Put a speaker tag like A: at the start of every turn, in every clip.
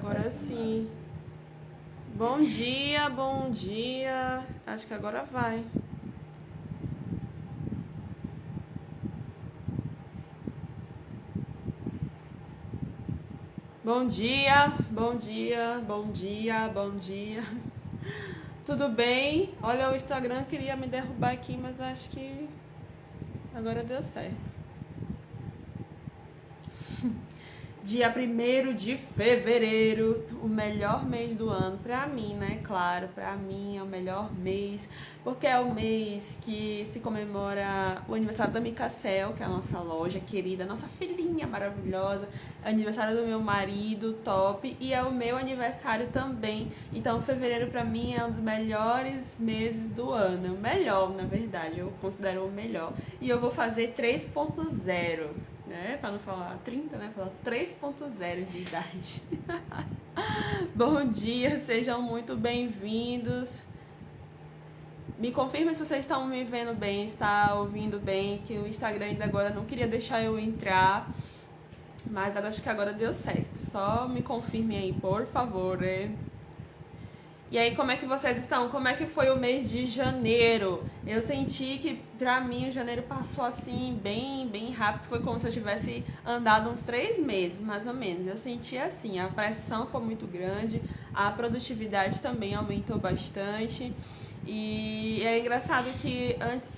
A: Agora sim. Bom dia, bom dia. Acho que agora vai. Bom dia, bom dia, bom dia, bom dia. Tudo bem? Olha, o Instagram queria me derrubar aqui, mas acho que agora deu certo. Dia 1º de fevereiro, o melhor mês do ano pra mim, né? Claro, pra mim é o melhor mês, porque é o mês que se comemora o aniversário da Micacel, que é a nossa loja querida, nossa filhinha maravilhosa, é o aniversário do meu marido, top, e é o meu aniversário também. Então, fevereiro pra mim é um dos melhores meses do ano, o melhor, na verdade, eu considero o melhor. E eu vou fazer 3.0. Né? Para não falar 30, né? Falar 3.0 de idade. Bom dia, sejam muito bem-vindos. Me confirma se vocês estão me vendo bem, está ouvindo bem, que o Instagram ainda agora não queria deixar eu entrar, mas acho que agora deu certo. Só me confirme aí, por favor, né? E aí, como é que vocês estão? Como é que foi o mês de janeiro? Eu senti que, pra mim, o janeiro passou assim, bem rápido. Foi como se eu tivesse andado uns 3 meses, mais ou menos. Eu senti assim, a pressão foi muito grande, a produtividade também aumentou bastante. E é engraçado que antes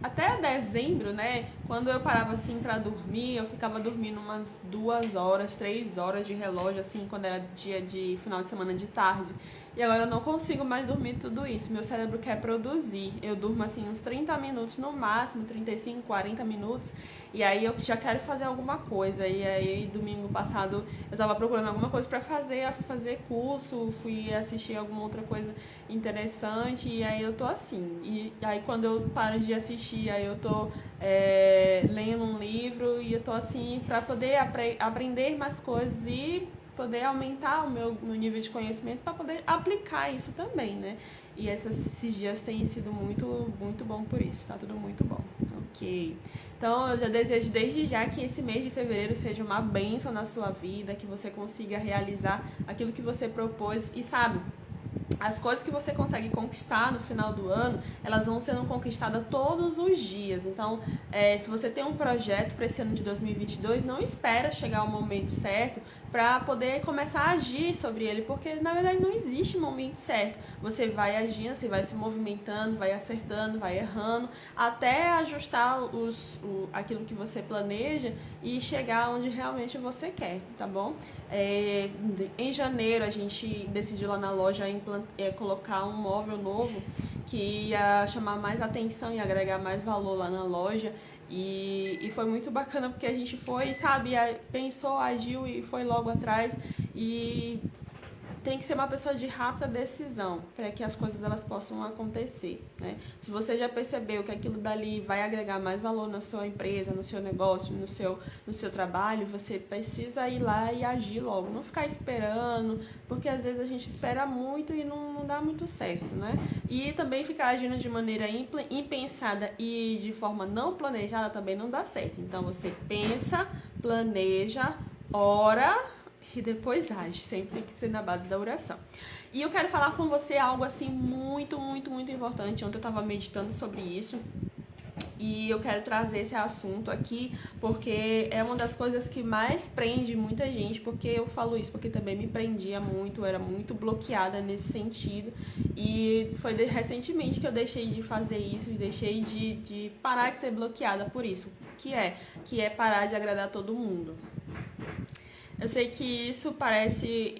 A: até dezembro, né? Quando eu parava assim pra dormir, eu ficava dormindo umas 2 horas, 3 horas de relógio, assim, quando era dia de final de semana de tarde. E agora eu não consigo mais dormir tudo isso. Meu cérebro quer produzir. Eu durmo assim uns 30 minutos no máximo, 35, 40 minutos. E aí eu já quero fazer alguma coisa. E aí domingo passado eu tava procurando alguma coisa pra fazer. Eu fui fazer curso, fui assistir alguma outra coisa interessante. E aí eu tô assim. E aí quando eu paro de assistir, aí eu tô lendo um livro. E eu tô assim pra poder aprender mais coisas e poder aumentar o meu nível de conhecimento para poder aplicar isso também, né? E esses dias têm sido muito bom por isso, tá tudo muito bom. Ok. Então eu já desejo desde já que esse mês de fevereiro seja uma bênção na sua vida, que você consiga realizar aquilo que você propôs e sabe, as coisas que você consegue conquistar no final do ano, elas vão sendo conquistadas todos os dias. Então, se você tem um projeto para esse ano de 2022, não espera chegar o momento certo para poder começar a agir sobre ele, porque na verdade não existe momento certo. Você vai agindo, você vai se movimentando, vai acertando, vai errando, até ajustar aquilo que você planeja e chegar onde realmente você quer, tá bom? Em janeiro a gente decidiu lá na loja colocar um móvel novo que ia chamar mais atenção e agregar mais valor lá na loja. E foi muito bacana porque a gente foi, sabe, pensou, agiu e foi logo atrás. E tem que ser uma pessoa de rápida decisão para que as coisas elas possam acontecer, né? Se você já percebeu que aquilo dali vai agregar mais valor na sua empresa, no seu negócio, no seu trabalho, você precisa ir lá e agir logo, não ficar esperando, porque às vezes a gente espera muito e não dá muito certo, né? E também ficar agindo de maneira impensada e de forma não planejada também não dá certo. Então você pensa, planeja, ora e depois age, sempre tem que ser na base da oração. E eu quero falar com você algo assim muito importante. Ontem eu estava meditando sobre isso e eu quero trazer esse assunto aqui porque é uma das coisas que mais prende muita gente. Porque eu falo isso porque também me prendia muito, eu era muito bloqueada nesse sentido. E foi recentemente que eu deixei de fazer isso e deixei de parar de ser bloqueada por isso, que é parar de agradar todo mundo. Eu sei que isso parece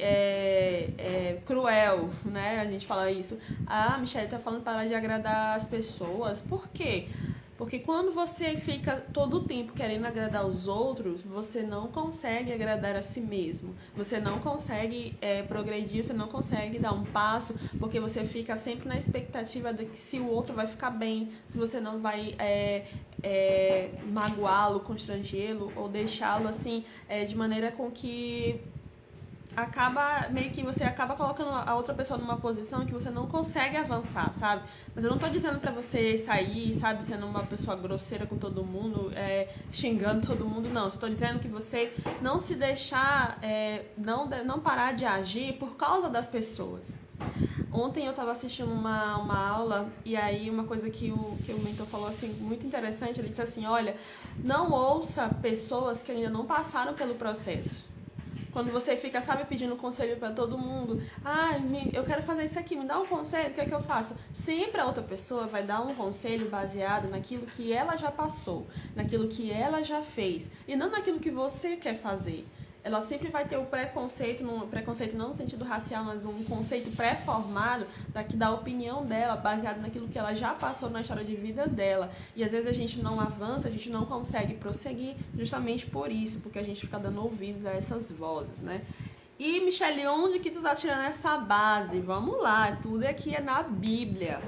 A: cruel, né? A gente fala isso. Ah, Michelle tá falando para de agradar as pessoas. Por quê? Porque quando você fica todo o tempo querendo agradar os outros, você não consegue agradar a si mesmo. Você não consegue progredir, você não consegue dar um passo, porque você fica sempre na expectativa de que se o outro vai ficar bem, se você não vai magoá-lo, constrangê-lo ou deixá-lo assim de maneira com que acaba meio que você acaba colocando a outra pessoa numa posição que você não consegue avançar, sabe? Mas eu não tô dizendo pra você sair, sabe, sendo uma pessoa grosseira com todo mundo, xingando todo mundo, não. Eu tô dizendo que você não se deixar, não parar de agir por causa das pessoas. Ontem eu tava assistindo uma aula e aí uma coisa que o mentor falou assim, muito interessante, ele disse assim, olha, não ouça pessoas que ainda não passaram pelo processo. Quando você fica, sabe, pedindo conselho pra todo mundo, eu quero fazer isso aqui, me dá um conselho, o que é que eu faço? Sempre a outra pessoa vai dar um conselho baseado naquilo que ela já passou, naquilo que ela já fez, e não naquilo que você quer fazer. Ela sempre vai ter o preconceito não no sentido racial, mas um conceito pré-formado da opinião dela, baseado naquilo que ela já passou na história de vida dela. E às vezes a gente não avança, a gente não consegue prosseguir justamente por isso, porque a gente fica dando ouvidos a essas vozes, né? E, Michele, onde que tu tá tirando essa base? Vamos lá, tudo aqui é na Bíblia.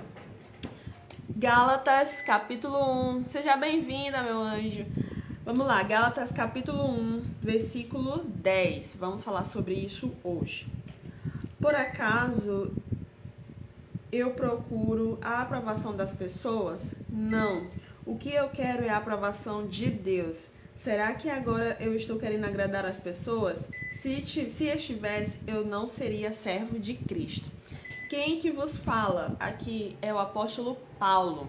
A: Gálatas, capítulo 1. Seja bem-vinda, meu anjo. Vamos lá, Gálatas capítulo 1, versículo 10. Vamos falar sobre isso hoje. Por acaso eu procuro a aprovação das pessoas? Não. O que eu quero é a aprovação de Deus. Será que agora eu estou querendo agradar as pessoas? Se estivesse, eu não seria servo de Cristo. Quem que vos fala aqui é o apóstolo Paulo.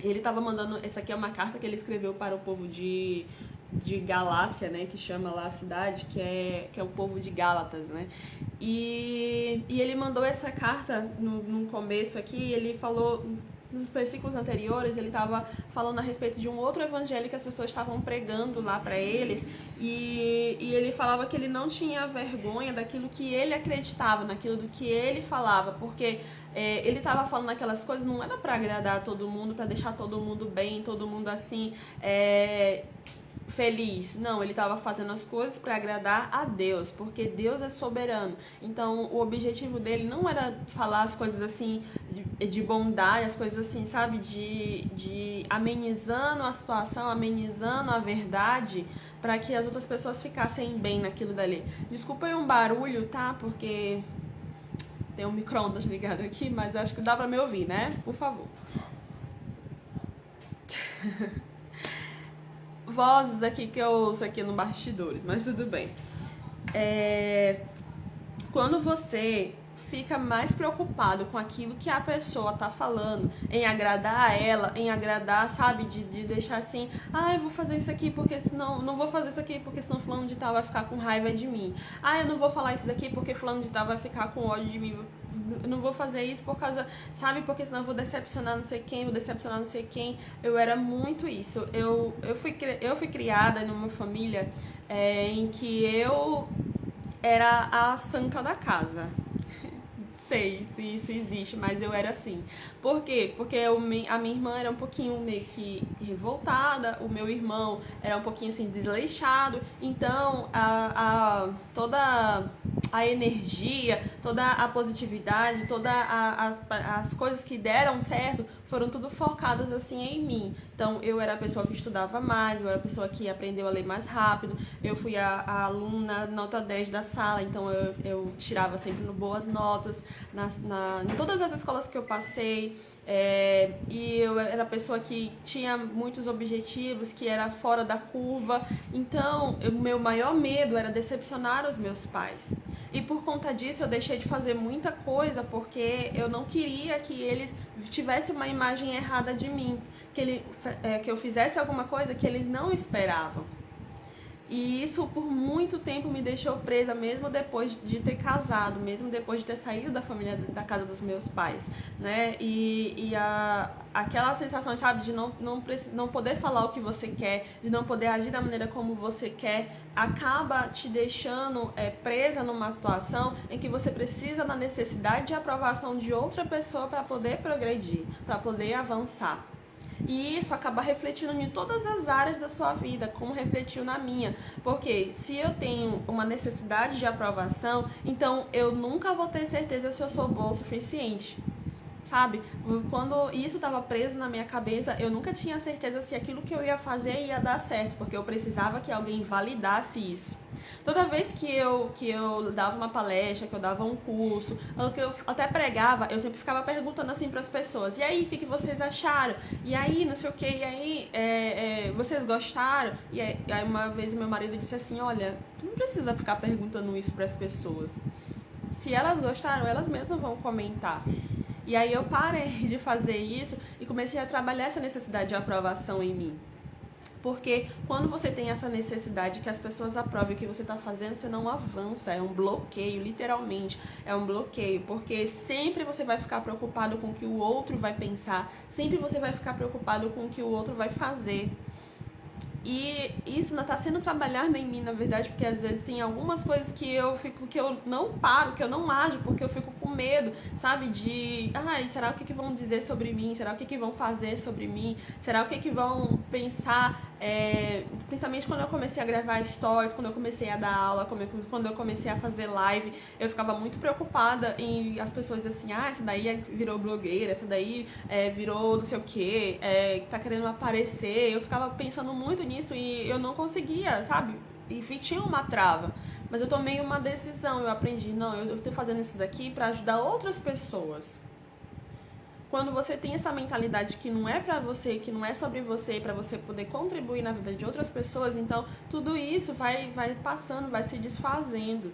A: Ele estava mandando, essa aqui é uma carta que ele escreveu para o povo de Galácia, né, que chama lá a cidade, que é o povo de Gálatas, né, e ele mandou essa carta no começo aqui, ele falou, nos versículos anteriores, ele estava falando a respeito de um outro evangelho que as pessoas estavam pregando lá para eles, e ele falava que ele não tinha vergonha daquilo que ele acreditava, naquilo do que ele falava, porque ele estava falando aquelas coisas, não era para agradar todo mundo, para deixar todo mundo bem, todo mundo assim, feliz. Não, ele estava fazendo as coisas para agradar a Deus, porque Deus é soberano. Então, o objetivo dele não era falar as coisas assim de bondade, as coisas assim, sabe, de amenizando a situação, amenizando a verdade, para que as outras pessoas ficassem bem naquilo dali. Desculpa aí um barulho, tá? Porque tem um micro-ondas ligado aqui, mas acho que dá pra me ouvir, né? Por favor. Vozes aqui que eu ouço aqui no bastidores, mas tudo bem. Quando você fica mais preocupado com aquilo que a pessoa tá falando, em agradar a ela, em agradar, sabe, de deixar assim, eu vou fazer isso aqui porque senão, não vou fazer isso aqui porque senão fulano de tal vai ficar com raiva de mim. Eu não vou falar isso daqui porque fulano de tal vai ficar com ódio de mim. Eu não vou fazer isso por causa, sabe, porque senão eu vou decepcionar não sei quem, vou decepcionar não sei quem. Eu era muito isso. Eu fui criada numa família em que eu era a santa da casa. Sei se isso existe, mas eu era assim. Por quê? Porque a minha irmã era um pouquinho meio que revoltada, o meu irmão era um pouquinho assim desleixado, então toda a energia, toda a positividade, todas as coisas que deram certo foram tudo focadas assim em mim. Então eu era a pessoa que estudava mais, eu era a pessoa que aprendeu a ler mais rápido, eu fui a aluna nota 10 da sala, então eu tirava sempre boas notas em todas as escolas que eu passei. E eu era a pessoa que tinha muitos objetivos, que era fora da curva. Então o meu maior medo era decepcionar os meus pais. E por conta disso eu deixei de fazer muita coisa porque eu não queria que eles tivessem uma imagem errada de mim, que eu fizesse alguma coisa que eles não esperavam. E isso por muito tempo me deixou presa, mesmo depois de ter casado, mesmo depois de ter saído da família, da casa dos meus pais, né? Aquela sensação, sabe, de não poder falar o que você quer, de não poder agir da maneira como você quer, acaba te deixando presa numa situação em que você precisa da necessidade de aprovação de outra pessoa para poder progredir, para poder avançar. E isso acaba refletindo em todas as áreas da sua vida, como refletiu na minha. Porque se eu tenho uma necessidade de aprovação, então eu nunca vou ter certeza se eu sou boa o suficiente. Sabe? Quando isso estava preso na minha cabeça, eu nunca tinha certeza se aquilo que eu ia fazer ia dar certo, porque eu precisava que alguém validasse isso. Toda vez que eu dava uma palestra, que eu dava um curso, ou que eu até pregava, eu sempre ficava perguntando assim para as pessoas: e aí, o que vocês acharam? E aí, não sei o que, e aí, vocês gostaram? E aí uma vez o meu marido disse assim: olha, tu não precisa ficar perguntando isso para as pessoas. Se elas gostaram, elas mesmas vão comentar. E aí eu parei de fazer isso e comecei a trabalhar essa necessidade de aprovação em mim. Porque quando você tem essa necessidade que as pessoas aprovem o que você está fazendo, você não avança, é um bloqueio, literalmente, é um bloqueio, porque sempre você vai ficar preocupado com o que o outro vai pensar, sempre você vai ficar preocupado com o que o outro vai fazer. E isso está sendo trabalhado em mim, na verdade, porque às vezes tem algumas coisas que eu não paro, que eu não ajo, porque eu fico com medo, sabe? De, será o que vão dizer sobre mim? Será o que vão fazer sobre mim? Será o que vão pensar? Principalmente quando eu comecei a gravar stories, quando eu comecei a dar aula, quando eu comecei a fazer live, eu ficava muito preocupada em as pessoas dizerem assim: essa daí virou blogueira, essa daí virou não sei o que, tá querendo aparecer. Eu ficava pensando muito nisso e eu não conseguia, sabe? E tinha uma trava. Mas eu tomei uma decisão, eu aprendi: não, eu tô fazendo isso daqui pra ajudar outras pessoas. Quando você tem essa mentalidade que não é pra você, que não é sobre você, pra você poder contribuir na vida de outras pessoas, então tudo isso vai passando, vai se desfazendo.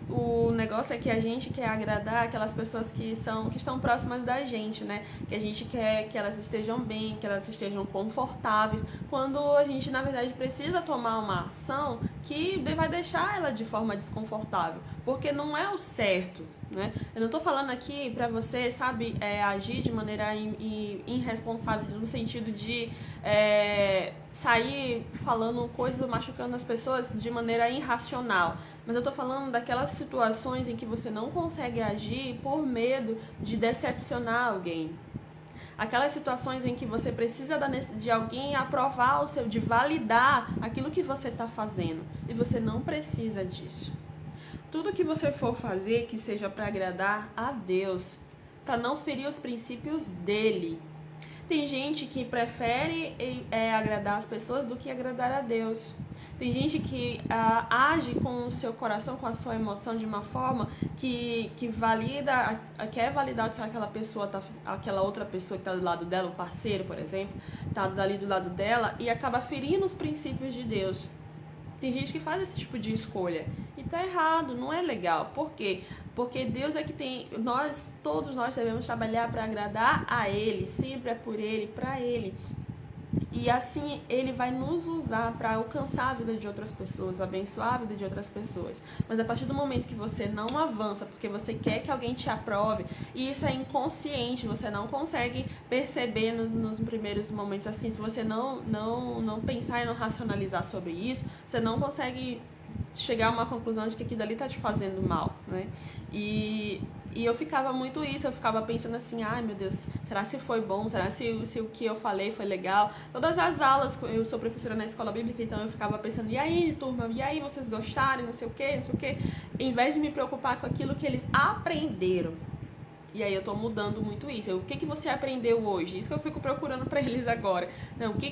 A: O negócio é que a gente quer agradar aquelas pessoas que estão próximas da gente, né? Que a gente quer que elas estejam bem, que elas estejam confortáveis, quando a gente, na verdade, precisa tomar uma ação que vai deixar ela de forma desconfortável, porque não é o certo, né? Eu não tô falando aqui pra você, sabe, agir de maneira irresponsável, no sentido de sair falando coisas, machucando as pessoas de maneira irracional. Mas eu tô falando daquelas situações em que você não consegue agir por medo de decepcionar alguém. Aquelas situações em que você precisa de alguém aprovar de validar aquilo que você está fazendo. E você não precisa disso. Tudo que você for fazer que seja para agradar a Deus, para não ferir os princípios dele. Tem gente que prefere agradar as pessoas do que agradar a Deus. Tem gente que age com o seu coração, com a sua emoção de uma forma que quer validar que aquela outra pessoa que está do lado dela, o parceiro, por exemplo, está ali do lado dela e acaba ferindo os princípios de Deus. Tem gente que faz esse tipo de escolha e tá errado, não é legal. Por quê? Porque Deus é que tem... Todos nós devemos trabalhar para agradar a Ele, sempre é por Ele, para Ele. E assim Ele vai nos usar para alcançar a vida de outras pessoas, abençoar a vida de outras pessoas. Mas a partir do momento que você não avança, porque você quer que alguém te aprove, e isso é inconsciente, você não consegue perceber nos primeiros momentos assim, se você não pensar e não racionalizar sobre isso, você não consegue chegar a uma conclusão de que aquilo ali tá te fazendo mal, né? E eu ficava muito isso, eu ficava pensando assim: ai meu Deus, será se foi bom? Será se o que eu falei foi legal? Todas as aulas, eu sou professora na escola bíblica, então eu ficava pensando: e aí turma, e aí vocês gostaram, não sei o que, em vez de me preocupar com aquilo que eles aprenderam. E aí eu tô mudando muito isso. O que você aprendeu hoje? Isso que eu fico procurando pra eles agora. Não, o que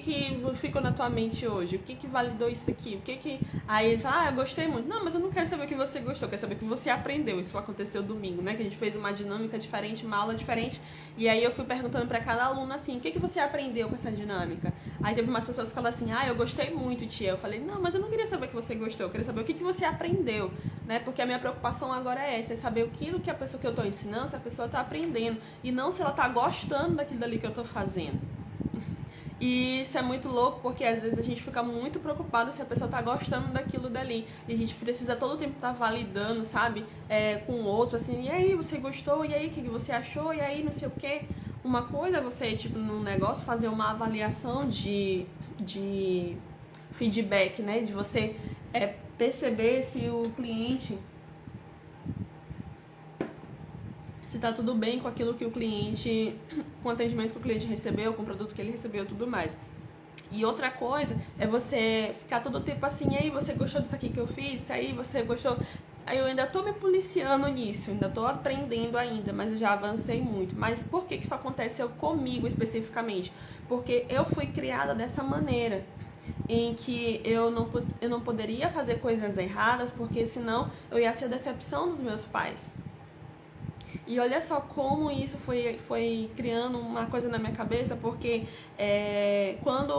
A: ficou na tua mente hoje? O que validou isso aqui? Aí ele fala: eu gostei muito. Não, mas eu não quero saber o que você gostou, eu quero saber o que você aprendeu. Isso aconteceu domingo, né? Que a gente fez uma dinâmica diferente, uma aula diferente. E aí eu fui perguntando pra cada aluno assim: o que você aprendeu com essa dinâmica? Aí teve umas pessoas que falaram assim: eu gostei muito, tia. Eu falei: não, mas eu não queria saber o que você gostou, eu queria saber o que você aprendeu, né? Porque a minha preocupação agora é essa, é saber aquilo que a pessoa que eu tô ensinando, se a pessoa tá aprendendo, e não se ela tá gostando daquilo ali que eu tô fazendo. E isso é muito louco, porque às vezes a gente fica muito preocupado se a pessoa tá gostando daquilo dali. E a gente precisa todo o tempo estar validando, sabe? Com o outro, assim: e aí, você gostou? E aí, o que você achou? E aí, não sei o quê. Uma coisa é você, tipo, num negócio, fazer uma avaliação de feedback, né? De você perceber se o cliente... se tá tudo bem com aquilo que o cliente, com o atendimento que o cliente recebeu, com o produto que ele recebeu e tudo mais. E outra coisa é você ficar todo o tempo assim: e aí, você gostou disso aqui que eu fiz? Aí, você gostou? Aí eu ainda tô me policiando nisso, ainda tô aprendendo ainda, mas eu já avancei muito. Mas por que isso aconteceu comigo especificamente? Porque eu fui criada dessa maneira. em que eu não poderia fazer coisas erradas, porque senão eu ia ser a decepção dos meus pais. E olha só como isso foi criando uma coisa na minha cabeça, porque quando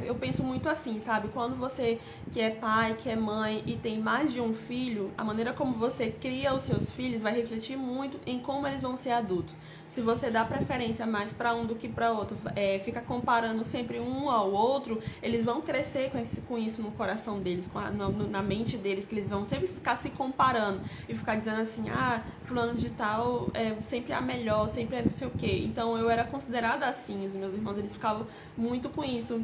A: eu penso muito assim, sabe? Quando você que é pai, que é mãe e tem mais de um filho, a maneira como você cria os seus filhos vai refletir muito em como eles vão ser adultos. Se você dá preferência mais para um do que para outro, fica comparando sempre um ao outro, eles vão crescer com isso no coração deles, na mente deles, que eles vão sempre ficar se comparando e ficar dizendo assim, fulano de tal sempre é a melhor, sempre é não sei o quê. Então eu era considerada assim, os meus irmãos eles ficavam muito com isso.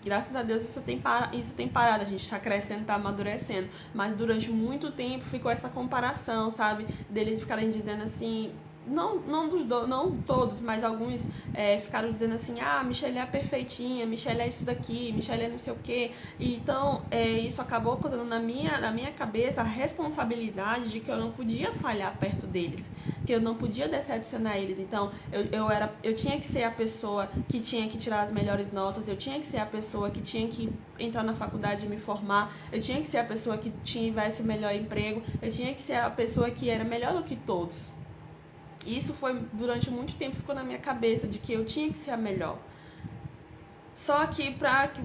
A: Graças a Deus isso tem parado, a gente está crescendo, está amadurecendo. Mas durante muito tempo ficou essa comparação, sabe? Deles ficarem dizendo assim... Não todos, mas alguns ficaram dizendo assim, Michelle é a perfeitinha, Michelle é isso daqui, Michelle é não sei o quê. Então, isso acabou causando na minha cabeça a responsabilidade de que eu não podia falhar perto deles, que eu não podia decepcionar eles. Então, eu tinha que ser a pessoa que tinha que tirar as melhores notas, eu tinha que ser a pessoa que tinha que entrar na faculdade e me formar, eu tinha que ser a pessoa que tivesse o melhor emprego, eu tinha que ser a pessoa que era melhor do que todos. Isso foi, durante muito tempo, ficou na minha cabeça, de que eu tinha que ser a melhor. Só que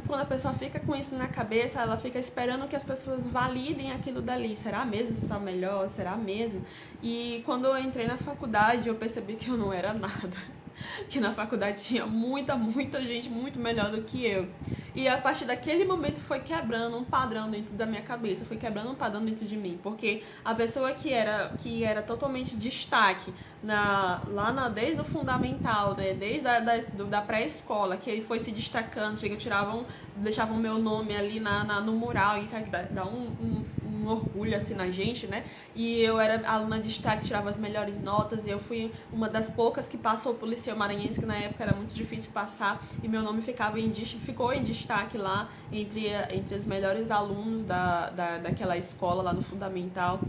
A: quando a pessoa fica com isso na cabeça, ela fica esperando que as pessoas validem aquilo dali. Será mesmo que sou a melhor? Será mesmo? E quando eu entrei na faculdade, eu percebi que eu não era nada. Que na faculdade tinha muita gente muito melhor do que eu. E a partir daquele momento foi quebrando um padrão dentro da minha cabeça, foi quebrando um padrão dentro de mim, porque a pessoa que era totalmente destaque desde o fundamental, né, desde da pré-escola, que ele foi se destacando, deixavam o meu nome ali no mural, e isso dá um orgulho assim na gente, né? E eu era aluna de destaque, tirava as melhores notas, e eu fui uma das poucas que passou pro Liceu Maranhense, que na época era muito difícil passar, e meu nome ficou em destaque lá entre os melhores alunos daquela escola lá no fundamental.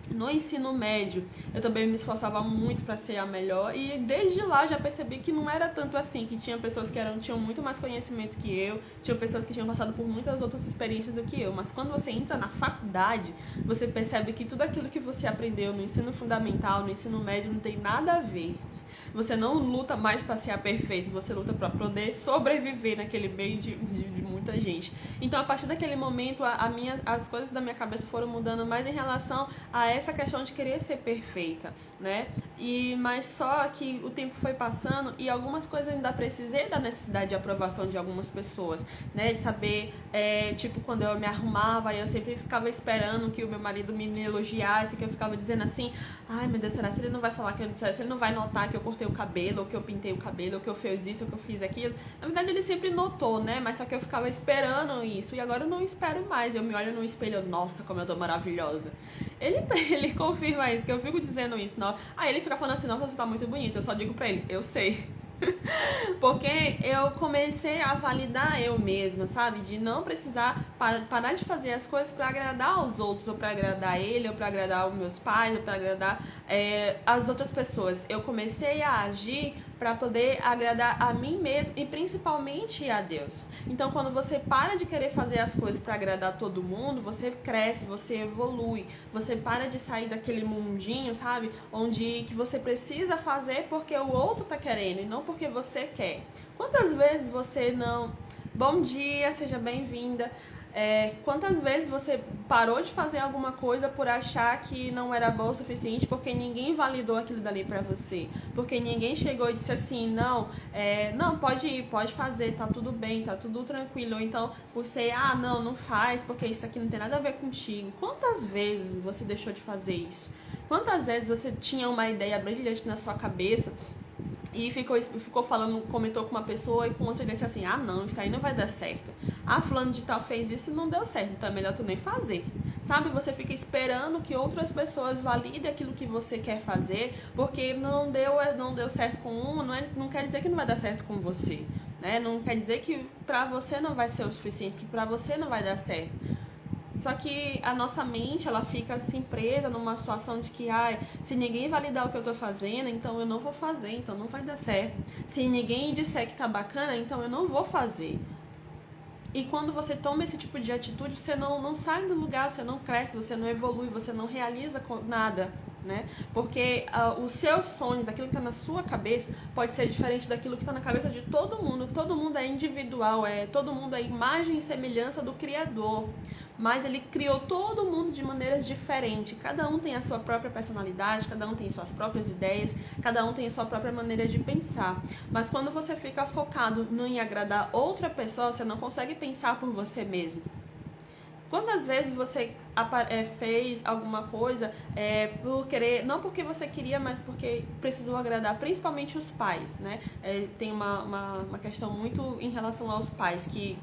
A: No ensino médio, eu também me esforçava muito para ser a melhor, e desde lá já percebi que não era tanto assim, que tinha pessoas que tinham muito mais conhecimento que eu, tinham pessoas que tinham passado por muitas outras experiências do que eu, mas quando você entra na faculdade, você percebe que tudo aquilo que você aprendeu no ensino fundamental, no ensino médio, não tem nada a ver. Você não luta mais para ser a perfeita, você luta para poder sobreviver naquele meio de muita gente. Então, a partir daquele momento, as coisas da minha cabeça foram mudando mais em relação a essa questão de querer ser perfeita, né? Mas só que o tempo foi passando e algumas coisas ainda precisei da necessidade de aprovação de algumas pessoas, né? De saber, tipo, quando eu me arrumava, eu sempre ficava esperando que o meu marido me elogiasse, que eu ficava dizendo assim, ai meu Deus, será que ele não vai falar que eu disse, se ele não vai notar que eu cortei o cabelo, ou que eu pintei o cabelo, ou que eu fiz isso, ou que eu fiz aquilo? Na verdade ele sempre notou, né? Mas só que eu ficava esperando isso, e agora eu não espero mais. Eu me olho no espelho, nossa, como eu tô maravilhosa. Ele confirma isso, que eu fico dizendo isso. Não. Aí ele fica falando assim, nossa, você tá muito bonita. Eu só digo pra ele, eu sei. Porque eu comecei a validar eu mesma, sabe? De não precisar parar de fazer as coisas para agradar aos outros, ou para agradar ele, ou para agradar os meus pais, ou para agradar as outras pessoas. Eu comecei a agir para poder agradar a mim mesmo e principalmente a Deus. Então, quando você para de querer fazer as coisas para agradar todo mundo, você cresce, você evolui, você para de sair daquele mundinho, sabe? Onde que você precisa fazer porque o outro tá querendo e não porque você quer. Quantas vezes você não... Bom dia, seja bem-vinda. Quantas vezes você parou de fazer alguma coisa por achar que não era boa o suficiente, porque ninguém validou aquilo dali pra você, porque ninguém chegou e disse assim, não, pode ir, pode fazer, tá tudo bem, tá tudo tranquilo, ou então você, não faz, porque isso aqui não tem nada a ver contigo. Quantas vezes você deixou de fazer isso? Quantas vezes você tinha uma ideia brilhante na sua cabeça e ficou falando, comentou com uma pessoa e com outra disse assim, não, isso aí não vai dar certo. Fulano de tal fez isso e não deu certo, então é melhor tu nem fazer. Sabe, você fica esperando que outras pessoas validem aquilo que você quer fazer, porque não deu certo com uma, não quer dizer que não vai dar certo com você, né? Não quer dizer que pra você não vai ser o suficiente, que pra você não vai dar certo. Só que a nossa mente, ela fica assim presa numa situação de que, se ninguém validar o que eu tô fazendo, então eu não vou fazer, então não vai dar certo. Se ninguém disser que tá bacana, então eu não vou fazer. E quando você toma esse tipo de atitude, você não sai do lugar, você não cresce, você não evolui, você não realiza nada, né? Porque os seus sonhos, aquilo que está na sua cabeça, pode ser diferente daquilo que está na cabeça de todo mundo. Todo mundo é individual, todo mundo é imagem e semelhança do Criador. Mas ele criou todo mundo de maneiras diferentes. Cada um tem a sua própria personalidade, cada um tem suas próprias ideias, cada um tem a sua própria maneira de pensar. Mas quando você fica focado em agradar outra pessoa, você não consegue pensar por você mesmo. Quantas vezes você fez alguma coisa por querer, não porque você queria, mas porque precisou agradar, principalmente os pais, né? Tem uma questão muito em relação aos pais, que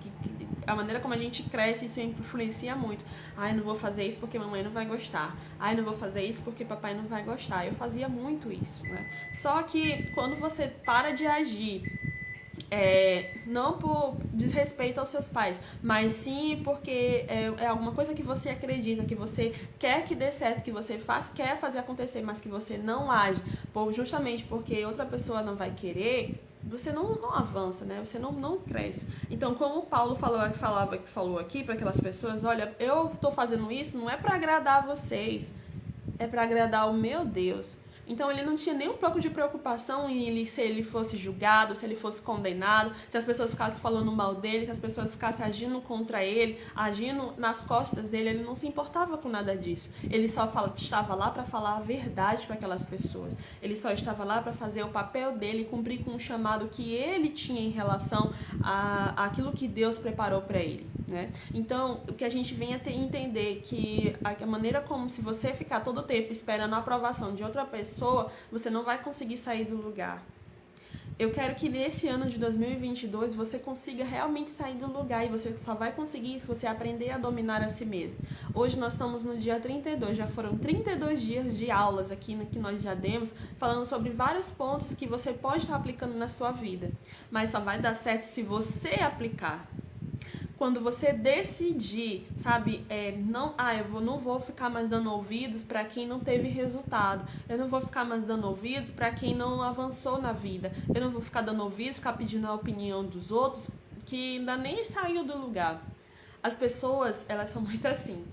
A: a maneira como a gente cresce, isso influencia muito. Ai, não vou fazer isso porque mamãe não vai gostar. Ai, não vou fazer isso porque papai não vai gostar. Eu fazia muito isso, né? Só que quando você para de agir, não por desrespeito aos seus pais, mas sim porque é alguma coisa que você acredita, que você quer que dê certo, que você quer fazer acontecer, mas que você não age, justamente porque outra pessoa não vai querer, você não avança, né? Você não cresce. Então, como o Paulo falou aqui para aquelas pessoas, olha, eu tô fazendo isso não é para agradar vocês, é para agradar o meu Deus. Então ele não tinha nem um pouco de preocupação em se ele fosse julgado, se ele fosse condenado, se as pessoas ficassem falando mal dele, se as pessoas ficassem agindo contra ele, agindo nas costas dele. Ele não se importava com nada disso. Ele só estava lá para falar a verdade para aquelas pessoas. Ele só estava lá para fazer o papel dele, cumprir com o chamado que ele tinha em relação àquilo que Deus preparou para ele, né? Então, o que a gente vem a entender que a maneira como, se você ficar todo o tempo esperando a aprovação de outra pessoa, você não vai conseguir sair do lugar. Eu quero que nesse ano de 2022 você consiga realmente sair do lugar, e você só vai conseguir se você aprender a dominar a si mesmo. Hoje nós estamos no dia 32, já foram 32 dias de aulas aqui que nós já demos, falando sobre vários pontos que você pode estar aplicando na sua vida, mas só vai dar certo se você aplicar. Quando você decidir, sabe, eu não vou ficar mais dando ouvidos para quem não teve resultado. Eu não vou ficar mais dando ouvidos para quem não avançou na vida. Eu não vou ficar dando ouvidos, ficar pedindo a opinião dos outros que ainda nem saiu do lugar. As pessoas, elas são muito assim.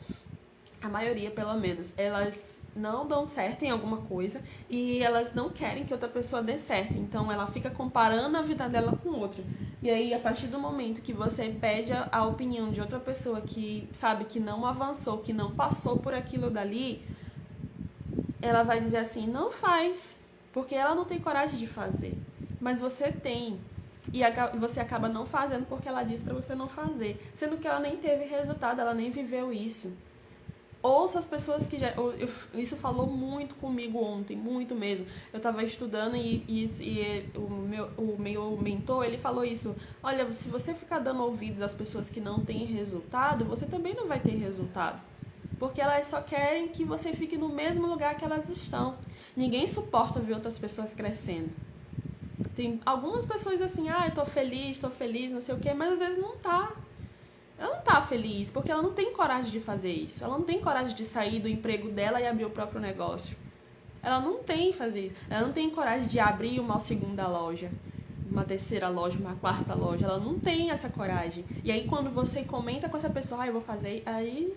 A: A maioria, pelo menos, elas não dão certo em alguma coisa e elas não querem que outra pessoa dê certo. Então ela fica comparando a vida dela com outra. E aí, a partir do momento que você pede a opinião de outra pessoa que sabe que não avançou, que não passou por aquilo dali, ela vai dizer assim, não faz, porque ela não tem coragem de fazer. Mas você tem. E você acaba não fazendo porque ela disse pra você não fazer. Sendo que ela nem teve resultado, ela nem viveu isso. Ouça as pessoas que já... Isso falou muito comigo ontem, muito mesmo. Eu tava estudando e o meu mentor, ele falou isso. Olha, se você ficar dando ouvidos às pessoas que não têm resultado, você também não vai ter resultado. Porque elas só querem que você fique no mesmo lugar que elas estão. Ninguém suporta ver outras pessoas crescendo. Tem algumas pessoas assim, eu tô feliz, não sei o quê, mas às vezes não tá. Ela não tá feliz, porque ela não tem coragem de fazer isso. Ela não tem coragem de sair do emprego dela e abrir o próprio negócio. Ela não tem fazer isso. Ela não tem coragem de abrir uma segunda loja, uma terceira loja, uma quarta loja. Ela não tem essa coragem. E aí quando você comenta com essa pessoa, eu vou fazer, aí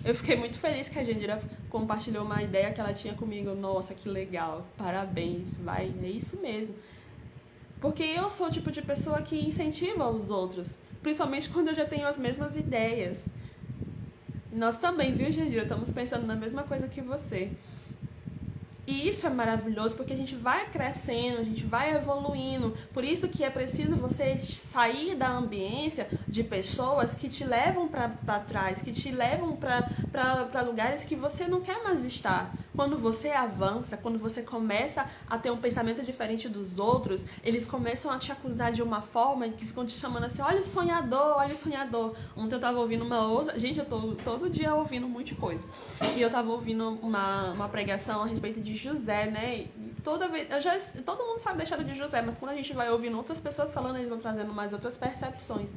A: eu fiquei muito feliz que a Jandira compartilhou uma ideia que ela tinha comigo. Nossa, que legal, parabéns, vai, é isso mesmo. Porque eu sou o tipo de pessoa que incentiva os outros. Principalmente quando eu já tenho as mesmas ideias. Nós também, viu, Jandira? Estamos pensando na mesma coisa que você. E isso é maravilhoso porque a gente vai crescendo, a gente vai evoluindo. Por isso que é preciso você sair da ambiência de pessoas que te levam para trás, que te levam para lugares que você não quer mais estar. Quando você avança, quando você começa a ter um pensamento diferente dos outros, eles começam a te acusar de uma forma que ficam te chamando assim, olha o sonhador, olha o sonhador. Ontem eu tava ouvindo uma outra... Gente, eu tô todo dia ouvindo um monte de coisa. E eu tava ouvindo uma pregação a respeito de José, né? Toda vez... todo mundo sabe da história de José, mas quando a gente vai ouvindo outras pessoas falando, eles vão trazendo mais outras percepções.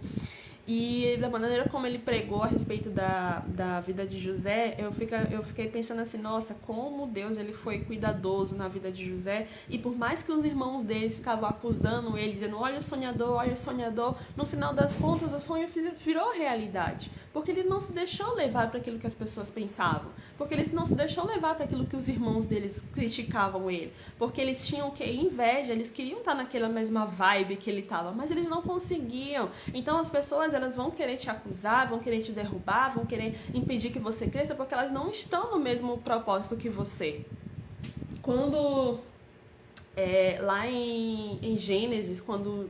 A: E da maneira como ele pregou a respeito da vida de José, eu fiquei pensando assim, nossa, como Deus ele foi cuidadoso na vida de José. E por mais que os irmãos dele ficavam acusando ele, dizendo, olha o sonhador, no final das contas o sonho virou realidade. Porque ele não se deixou levar para aquilo que as pessoas pensavam. Porque ele não se deixou levar para aquilo que os irmãos deles criticavam ele. Porque eles tinham que inveja, eles queriam estar naquela mesma vibe que ele estava, mas eles não conseguiam. Então as pessoas elas vão querer te acusar, vão querer te derrubar, vão querer impedir que você cresça, porque elas não estão no mesmo propósito que você. Quando lá em Gênesis, quando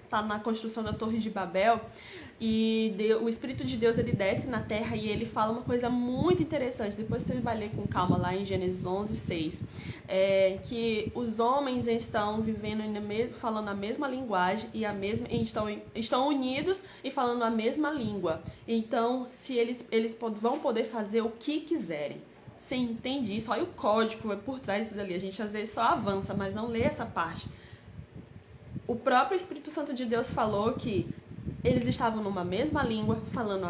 A: está na construção da Torre de Babel, e o Espírito de Deus ele desce na terra e ele fala uma coisa muito interessante. Depois você vai ler com calma lá em Gênesis 11:6, que os homens estão vivendo, falando a mesma linguagem e estão unidos e falando a mesma língua. Então, se eles vão poder fazer o que quiserem. Você entende isso? Olha o código por trás dali. A gente às vezes só avança, mas não lê essa parte. O próprio Espírito Santo de Deus falou que eles estavam numa mesma língua, falando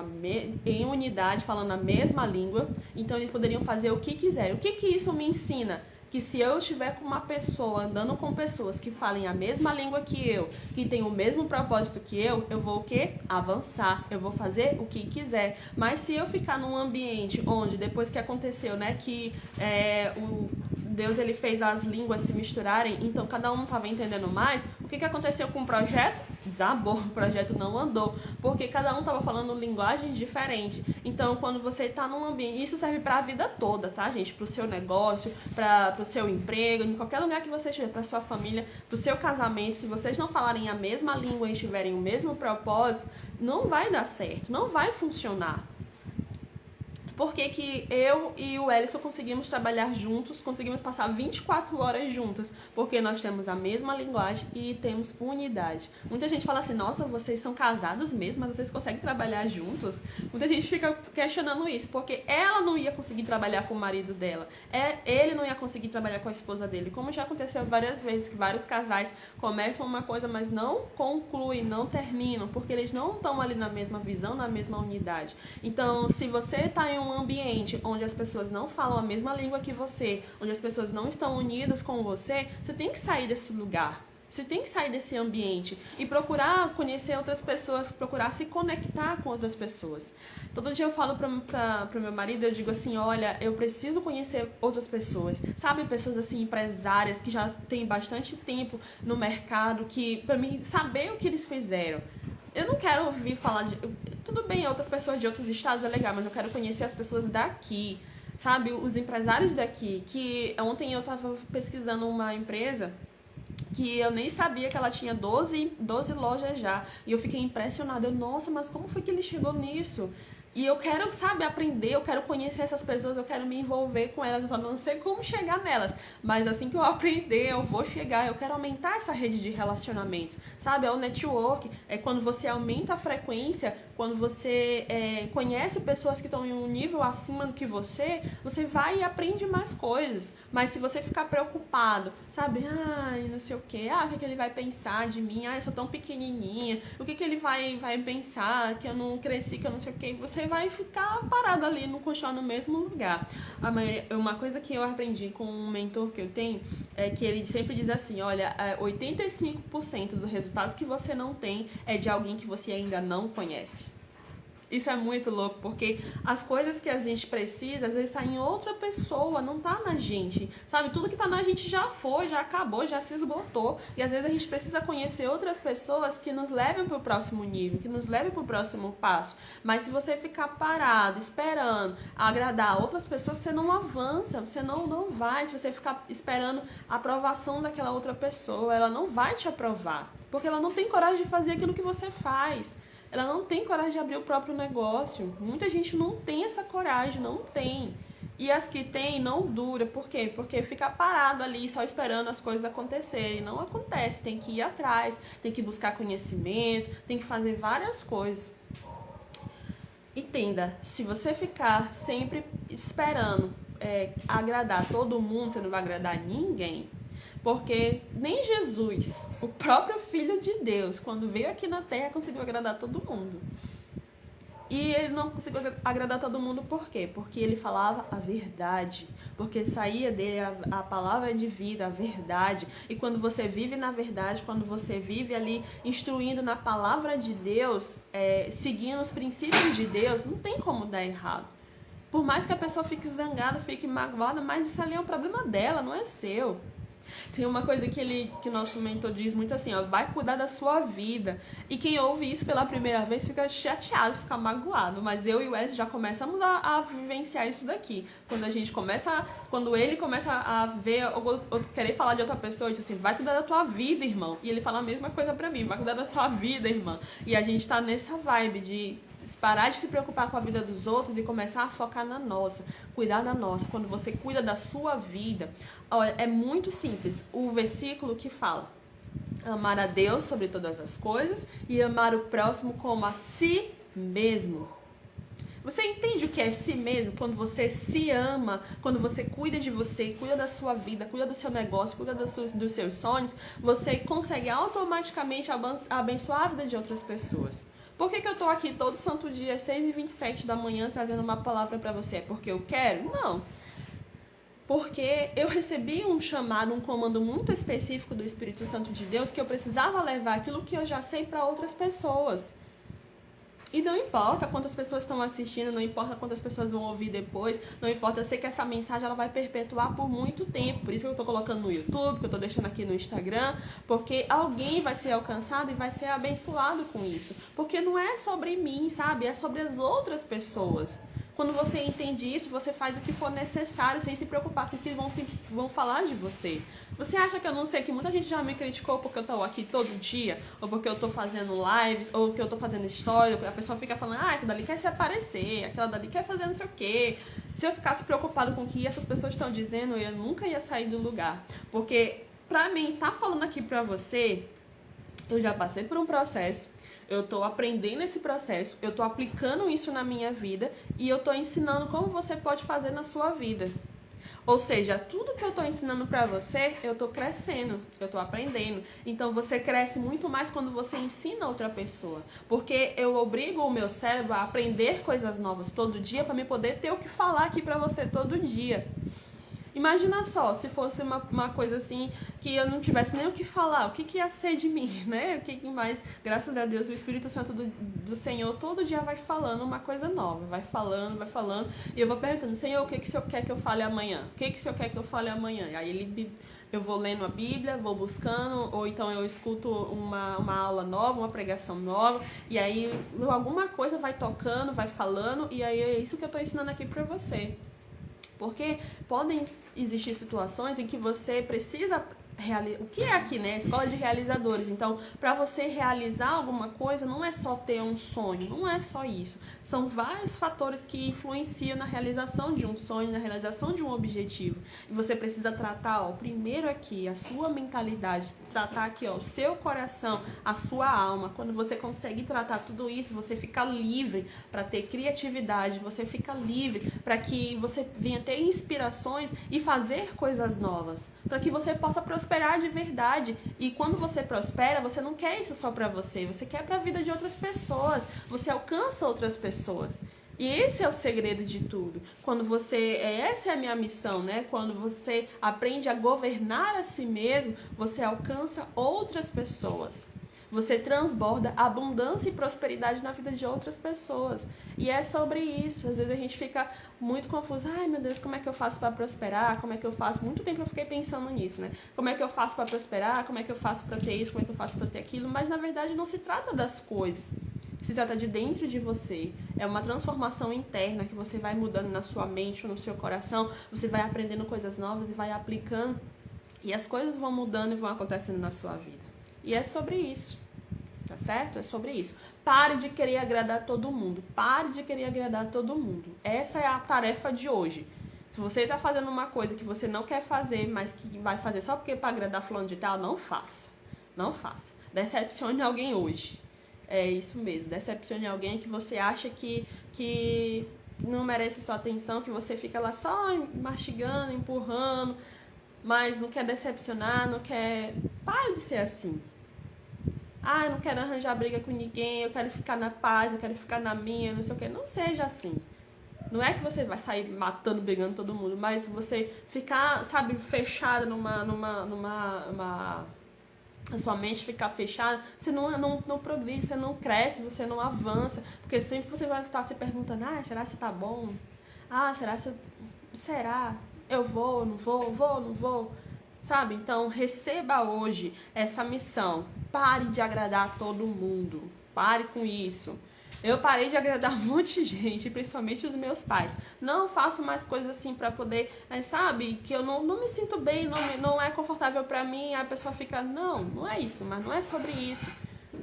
A: em unidade, falando a mesma língua. Então eles poderiam fazer o que quiserem. O que isso me ensina? Que se eu estiver com uma pessoa, andando com pessoas que falem a mesma língua que eu, que tem o mesmo propósito que eu vou o quê? Avançar, eu vou fazer o que quiser. Mas se eu ficar num ambiente onde, depois que aconteceu, né, que Deus ele fez as línguas se misturarem, então cada um estava entendendo mais, o que aconteceu com o projeto? Desabou, o projeto não andou, porque cada um estava falando linguagens diferentes. Então, quando você está num ambiente, isso serve para a vida toda, tá, gente? Para o seu negócio, para o seu emprego, em qualquer lugar que você estiver, para sua família, para o seu casamento, se vocês não falarem a mesma língua e tiverem o mesmo propósito, não vai dar certo, não vai funcionar. Por que eu e o Ellison conseguimos trabalhar juntos, conseguimos passar 24 horas juntas? Porque nós temos a mesma linguagem e temos unidade. Muita gente fala assim, nossa, vocês são casados mesmo, mas vocês conseguem trabalhar juntos? Muita gente fica questionando isso, porque ela não ia conseguir trabalhar com o marido dela, ele não ia conseguir trabalhar com a esposa dele. Como já aconteceu várias vezes, que vários casais começam uma coisa, mas não concluem, não terminam, porque eles não estão ali na mesma visão, na mesma unidade. Então, se você está em um ambiente onde as pessoas não falam a mesma língua que você, onde as pessoas não estão unidas com você, você tem que sair desse lugar. Você tem que sair desse ambiente e procurar conhecer outras pessoas, procurar se conectar com outras pessoas. Todo dia eu falo para meu marido, eu digo assim, olha, eu preciso conhecer outras pessoas. Sabe, pessoas assim, empresárias que já têm bastante tempo no mercado, que para mim saber o que eles fizeram. Eu não quero ouvir falar de... Tudo bem, outras pessoas de outros estados é legal, mas eu quero conhecer as pessoas daqui, sabe? Os empresários daqui. Que ontem eu estava pesquisando uma empresa que eu nem sabia que ela tinha 12 lojas já. E eu fiquei impressionada. Nossa, mas como foi que ele chegou nisso? E eu quero, sabe, aprender, eu quero conhecer essas pessoas, eu quero me envolver com elas, eu só não sei como chegar nelas. Mas assim que eu aprender, eu vou chegar, eu quero aumentar essa rede de relacionamentos, sabe? É o network, é quando você aumenta a frequência, quando você conhece pessoas que estão em um nível acima do que você vai e aprende mais coisas. Mas se você ficar preocupado, sabe? Ai, não sei o quê, o que ele vai pensar de mim? Eu sou tão pequenininha, o que ele vai pensar, que eu não cresci, que eu não sei o quê, você vai ficar parado ali, não continuar no mesmo lugar. Uma coisa que eu aprendi com um mentor que eu tenho é que ele sempre diz assim, olha, 85% do resultado que você não tem é de alguém que você ainda não conhece. Isso é muito louco, porque as coisas que a gente precisa, às vezes tá em outra pessoa, não tá na gente, sabe? Tudo que tá na gente já foi, já acabou, já se esgotou. E às vezes a gente precisa conhecer outras pessoas que nos levem pro próximo nível, que nos levem pro próximo passo. Mas se você ficar parado, esperando agradar outras pessoas, você não avança, você não vai. Se você ficar esperando a aprovação daquela outra pessoa, ela não vai te aprovar, porque ela não tem coragem de fazer aquilo que você faz. Ela não tem coragem de abrir o próprio negócio. Muita gente não tem essa coragem, não tem. E as que tem, não dura. Por quê? Porque fica parado ali só esperando as coisas acontecerem. Não acontece, tem que ir atrás, tem que buscar conhecimento, tem que fazer várias coisas. Entenda, se você ficar sempre esperando agradar todo mundo, você não vai agradar ninguém. Porque nem Jesus, o próprio Filho de Deus, quando veio aqui na Terra, conseguiu agradar todo mundo. E ele não conseguiu agradar todo mundo por quê? Porque ele falava a verdade. Porque saía dele a palavra de vida, a verdade. E quando você vive na verdade, quando você vive ali instruindo na palavra de Deus, seguindo os princípios de Deus, não tem como dar errado. Por mais que a pessoa fique zangada, fique magoada, mas isso ali é o problema dela, não é seu. Tem uma coisa que o nosso mentor diz muito assim, ó, vai cuidar da sua vida. E quem ouve isso pela primeira vez fica chateado, fica magoado. Mas eu e o Wesley já começamos a vivenciar isso daqui. Quando ele começa a ver ou querer falar de outra pessoa, ele diz assim, vai cuidar da tua vida, irmão. E ele fala a mesma coisa pra mim, vai cuidar da sua vida, irmã. E a gente tá nessa vibe de parar de se preocupar com a vida dos outros e começar a focar na nossa, cuidar da nossa. Quando você cuida da sua vida, olha, é muito simples. O versículo que fala amar a Deus sobre todas as coisas e amar o próximo como a si mesmo. Você entende o que é si mesmo? Quando você se ama, quando você cuida de você, cuida da sua vida, cuida do seu negócio, cuida dos seus sonhos, você consegue automaticamente abençoar a vida de outras pessoas. Por que eu tô aqui todo santo dia, 6h27 da manhã, trazendo uma palavra pra você? É porque eu quero? Não. Porque eu recebi um chamado, um comando muito específico do Espírito Santo de Deus, que eu precisava levar aquilo que eu já sei para outras pessoas. E não importa quantas pessoas estão assistindo, não importa quantas pessoas vão ouvir depois, não importa, eu sei que essa mensagem ela vai perpetuar por muito tempo. Por isso que eu estou colocando no YouTube, que eu estou deixando aqui no Instagram, porque alguém vai ser alcançado e vai ser abençoado com isso. Porque não é sobre mim, sabe? É sobre as outras pessoas. Quando você entende isso, você faz o que for necessário sem se preocupar com o que vão falar de você. Você acha que eu não sei que muita gente já me criticou porque eu tô aqui todo dia? Ou porque eu tô fazendo lives? Ou porque eu tô fazendo história? A pessoa fica falando, essa dali quer se aparecer, aquela dali quer fazer não sei o quê. Se eu ficasse preocupado com o que essas pessoas estão dizendo, eu nunca ia sair do lugar. Porque pra mim, tá falando aqui pra você, eu já passei por um processo. Eu tô aprendendo esse processo, eu tô aplicando isso na minha vida e eu tô ensinando como você pode fazer na sua vida. Ou seja, tudo que eu tô ensinando pra você, eu tô crescendo, eu tô aprendendo. Então você cresce muito mais quando você ensina outra pessoa. Porque eu obrigo o meu cérebro a aprender coisas novas todo dia pra me poder ter o que falar aqui pra você todo dia. Imagina só, se fosse uma coisa assim, que eu não tivesse nem o que falar, o que ia ser de mim, né? O que mais, graças a Deus, o Espírito Santo do Senhor todo dia vai falando uma coisa nova, vai falando, e eu vou perguntando, Senhor, o que o Senhor quer que eu fale amanhã? O que o Senhor quer que eu fale amanhã? E aí eu vou lendo a Bíblia, vou buscando, ou então eu escuto uma aula nova, uma pregação nova, e aí alguma coisa vai tocando, vai falando, e aí é isso que eu tô ensinando aqui pra você. Porque podem existir situações em que você precisa o que é aqui, né? Escola de realizadores. Então, para você realizar alguma coisa, não é só ter um sonho, não é só isso. São vários fatores que influenciam na realização de um sonho, na realização de um objetivo. E você precisa tratar, primeiro aqui, a sua mentalidade, tratar aqui, o seu coração, a sua alma. Quando você consegue tratar tudo isso, você fica livre para ter criatividade, você fica livre para que você venha ter inspirações e fazer coisas novas, para que você possa prosperar de verdade. E quando você prospera, você não quer isso só para você, você quer para a vida de outras pessoas, você alcança outras pessoas. E esse é o segredo de tudo. Essa é a minha missão, né? Quando você aprende a governar a si mesmo, você alcança outras pessoas. Você transborda abundância e prosperidade na vida de outras pessoas. E é sobre isso. Às vezes a gente fica muito confuso. Ai, meu Deus, como é que eu faço para prosperar? Como é que eu faço? Muito tempo eu fiquei pensando nisso, né? Como é que eu faço para prosperar? Como é que eu faço para ter isso? Como é que eu faço para ter aquilo? Mas, na verdade, não se trata das coisas. Se trata de dentro de você. É uma transformação interna que você vai mudando na sua mente, no seu coração. Você vai aprendendo coisas novas e vai aplicando. E as coisas vão mudando e vão acontecendo na sua vida. E é sobre isso. Tá certo? É sobre isso. Pare de querer agradar todo mundo. Pare de querer agradar todo mundo. Essa é a tarefa de hoje. Se você está fazendo uma coisa que você não quer fazer, mas que vai fazer só porque para agradar fulano de tal, não faça. Não faça. Decepcione alguém hoje. É isso mesmo. Decepcione alguém que você acha que não merece sua atenção, que você fica lá só mastigando, empurrando. mas não quer decepcionar, não quer... Para de ser assim. Ah, eu não quero arranjar briga com ninguém, eu quero ficar na paz, eu quero ficar na minha, não sei o que. Não seja assim. Não é que você vai sair matando, brigando todo mundo, mas você ficar, sabe, fechada a sua mente ficar fechada, você não progride, você não cresce, você não avança, porque sempre você vai estar se perguntando, será que tá bom? Será? Eu vou, não vou, vou, não vou? Sabe? Então, receba hoje essa missão. Pare de agradar todo mundo. Pare com isso. Eu parei de agradar um monte de gente, principalmente os meus pais. Não faço mais coisas assim pra poder, sabe? Que eu não me sinto bem, não é confortável pra mim. Aí a pessoa fica, não é isso, mas não é sobre isso.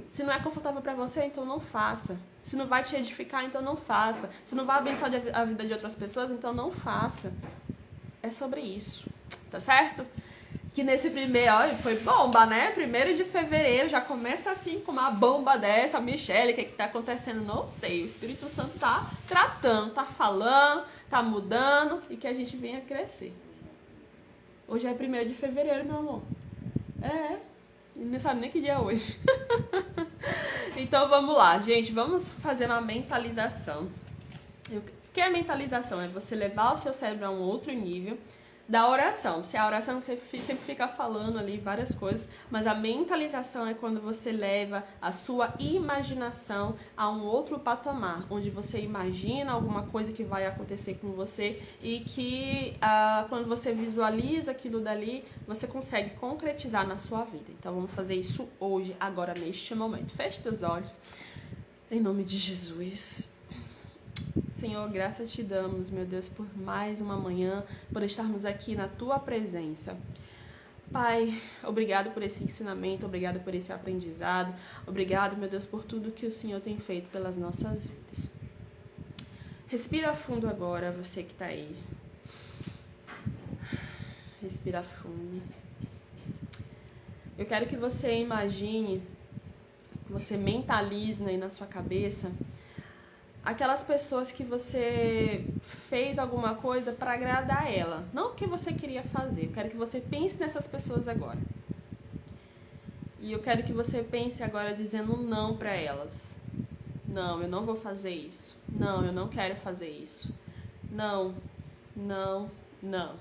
A: Se não é confortável pra você, então não faça. Se não vai te edificar, então não faça. Se não vai abençoar a vida de outras pessoas, então não faça. É sobre isso, tá certo? Que nesse primeiro, olha, foi bomba, né? 1º de fevereiro, já começa assim com uma bomba dessa. Michele, o que tá acontecendo? Não sei. O Espírito Santo tá tratando, tá falando, tá mudando e que a gente venha crescer. Hoje é 1º de fevereiro, meu amor. Não sabe nem que dia é hoje. Então vamos lá, gente. Vamos fazer uma mentalização. O que é mentalização? É você levar o seu cérebro a um outro nível da oração. Se a oração você sempre fica falando ali várias coisas, mas a mentalização é quando você leva a sua imaginação a um outro patamar, onde você imagina alguma coisa que vai acontecer com você e que quando você visualiza aquilo dali, você consegue concretizar na sua vida. Então vamos fazer isso hoje, agora, neste momento. Feche teus olhos, em nome de Jesus. Senhor, graças te damos, meu Deus, por mais uma manhã, por estarmos aqui na tua presença. Pai, obrigado por esse ensinamento, obrigado por esse aprendizado, obrigado, meu Deus, por tudo que o Senhor tem feito pelas nossas vidas. Respira fundo agora, você que está aí. Respira fundo. Eu quero que você imagine, que você mentalize aí na sua cabeça aquelas pessoas que você fez alguma coisa para agradar ela, não o que você queria fazer. Eu quero que você pense nessas pessoas agora. E eu quero que você pense agora dizendo não para elas. Não, eu não vou fazer isso. Não, eu não quero fazer isso. Não, não, não.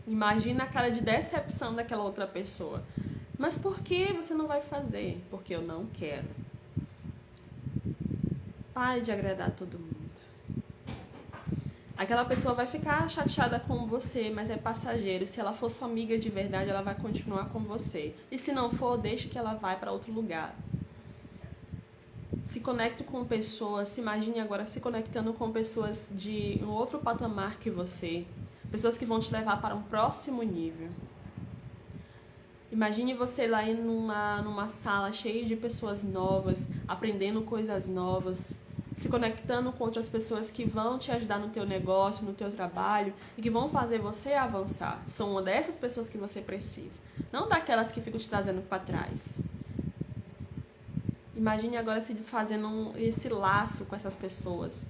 A: Imagina a cara de decepção daquela outra pessoa. Mas por que você não vai fazer? Porque eu não quero. Pare de agradar todo mundo. Aquela pessoa vai ficar chateada com você, mas é passageiro. Se ela for sua amiga de verdade, ela vai continuar com você. E se não for, deixe que ela vai para outro lugar. Se conecte com pessoas, se imagine agora se conectando com pessoas de um outro patamar que você. Pessoas que vão te levar para um próximo nível. Imagine você lá numa sala cheia de pessoas novas, aprendendo coisas novas, se conectando com outras pessoas que vão te ajudar no teu negócio, no teu trabalho e que vão fazer você avançar. São uma dessas pessoas que você precisa, não daquelas que ficam te trazendo para trás. Imagine agora se desfazendo esse laço com essas pessoas,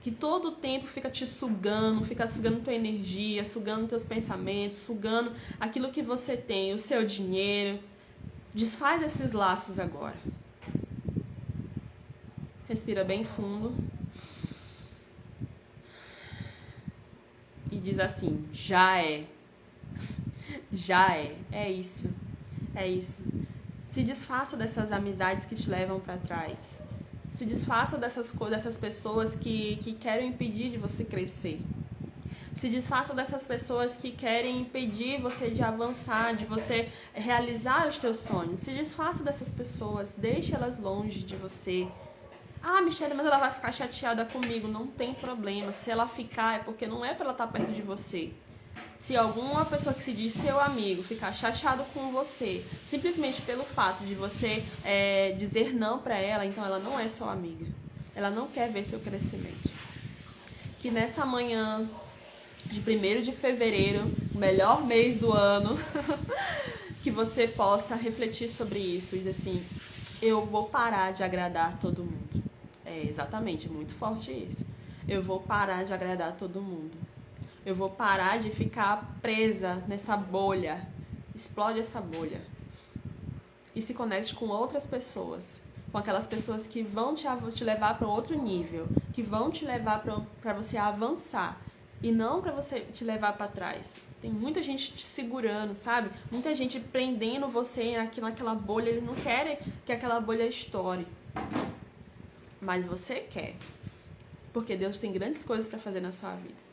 A: que todo o tempo fica te sugando, fica sugando tua energia, sugando teus pensamentos, sugando aquilo que você tem, o seu dinheiro. Desfaz esses laços agora. Respira bem fundo. E diz assim, já é. Já é. É isso. É isso. Se desfaça dessas amizades que te levam para trás. Se desfaça dessas pessoas que querem impedir de você crescer. Se desfaça dessas pessoas que querem impedir você de avançar, de você realizar os teus sonhos. Se desfaça dessas pessoas, deixe elas longe de você. Ah, Michele, mas ela vai ficar chateada comigo. Não tem problema. Se ela ficar, é porque não é para ela estar perto de você. Se alguma pessoa que se diz seu amigo ficar chateado com você, simplesmente pelo fato de você dizer não para ela, então ela não é sua amiga. Ela não quer ver seu crescimento. Que nessa manhã de 1º de fevereiro, o melhor mês do ano, que você possa refletir sobre isso e dizer assim, eu vou parar de agradar todo mundo. Exatamente, muito forte isso. Eu vou parar de agradar todo mundo. Eu vou parar de ficar presa nessa bolha. Explode essa bolha. E se conecte com outras pessoas. Com aquelas pessoas que vão te levar para outro nível. Que vão te levar para você avançar. E não para você te levar para trás. Tem muita gente te segurando, sabe? Muita gente prendendo você aqui naquela bolha. Eles não querem que aquela bolha estoure. Mas você quer. Porque Deus tem grandes coisas para fazer na sua vida.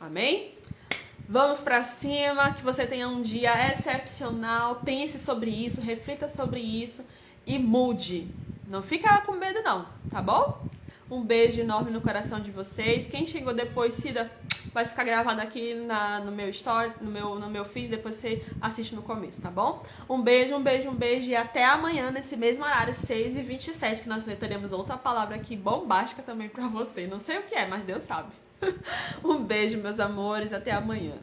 A: Amém? Vamos pra cima, que você tenha um dia excepcional. Pense sobre isso, reflita sobre isso e mude. Não fica com medo não, tá bom? Um beijo enorme no coração de vocês. Quem chegou depois, Cida, vai ficar gravado aqui no meu story, no meu feed, depois você assiste no começo, tá bom? Um beijo, um beijo, um beijo e até amanhã nesse mesmo horário, 6h27, que nós teremos outra palavra aqui bombástica também pra você. Não sei o que é, mas Deus sabe. Um beijo, meus amores, até amanhã.